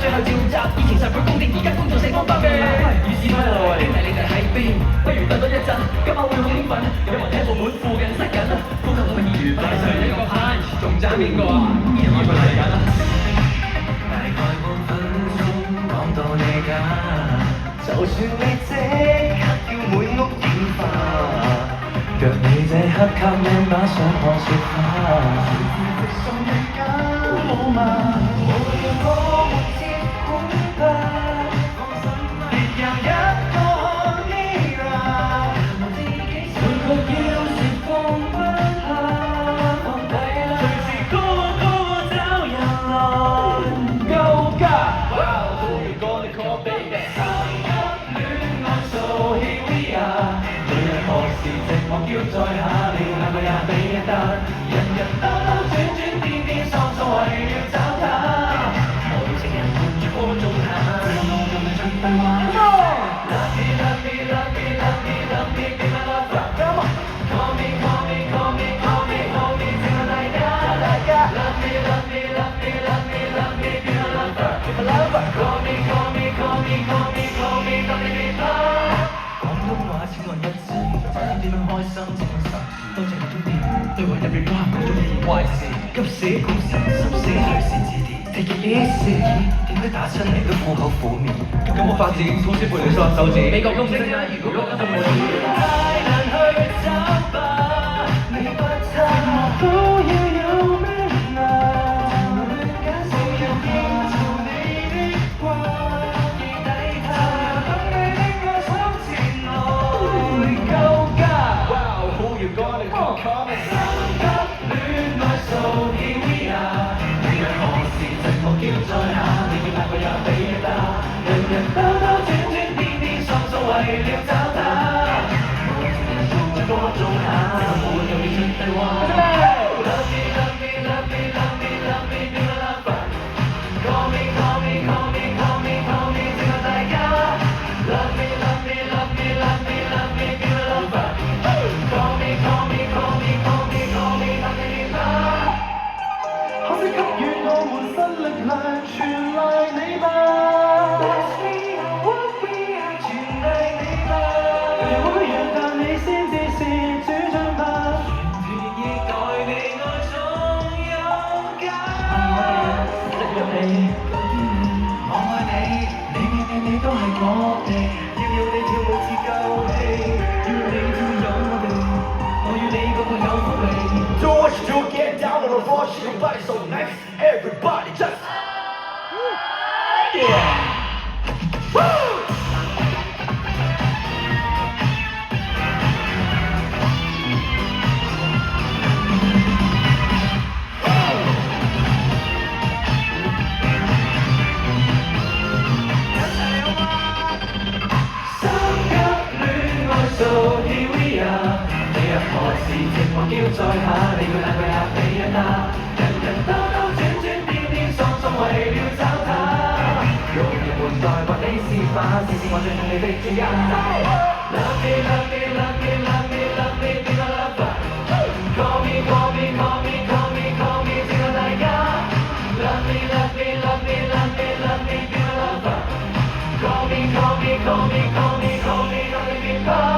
最後召集，以前實會公定，而家公眾四方包嘅。與是咪來，兄弟你哋喺邊？不如等多一陣，今晚會好興奮。有冇聽報館附近塞緊啊？呼吸可以愉快，上一個 punch，仲爭邊個啊？邊人要佢嚟緊啊？大概半分鐘講到你家，就算你即刻要滿屋煙花，若你這刻給你馬上看雪花，直送你家好嗎？無論我沒接管吧，放心別有一個 mirror， 每個要是放不下，放低啦，隨時 call 我找人來救駕。Wow, who you gonna call baby？ 三級戀愛 so here we are， 每日何時寂寞叫在下，你兩個也比一得，人人兜兜轉轉顛顛喪喪為了找他，無情人伴住歌頌下，讓我共你盡對話。Love me, love me, love me, love me, love me, be my lover. Call me, call me, call me, call me, call me， 請我大家。Love me, love me, love me, love me, love me, be my lover. Call me, call me, call me, call me, call me， 當你電話。廣東話請按一字，真點樣開心請按十，多謝你通電，對我入面包含各種意壞事，急死故事，心死隨時字典。Take it easy， 點解打親你都苦口苦面？咁我發展公司背你雙手指，美國公司啊，如果跟到我，太難去找吧，你不差，都要有咩啊？揀少人見做你的話，已抵他，等你的愛手前來救駕。Wow, who you gonna call me？ 三級戀愛 so here we are， 每日何時寂寞叫在下，你叫哪個也比一打，人人兜兜轉轉顛顛喪喪為了找他，無情人伴着歌頌下，我有你盡對話。Love me, love me, love me, love me, love me, be my lover. Call me, call me, call me, call me, call me， 請我大家。Love me, love me, love me, love me, love me, be my lover. Call me, call me, call me, call me, call me， 當你電話。可惜給予我們新力量，全賴你吧。That's me, what we are， 全賴你吧。如會讓但你先至是主將吧。全權以待你愛總有假。我愛你，我愛你，你都係我哋，要你跳舞至夠氣，要你跳有我哋，我要你個個有福利。George to get down on the floor, shake your body so nice, everybody just yeah. Woo! 三級戀愛 so here we are， 你日何時寂寞叫在下，你叫哪個也比一打，人人兜兜轉轉顛顛喪喪為了找他，用人們代或你是法，是我最痛你的主人。Love me, love me, love me, love me, love me, be my lover. Call me, call me, call me, call me, call me， 請我大家。Love me, love me, love me, love me, love me, be my lover. Call me, call me, call me, call me, call me， 當你電話。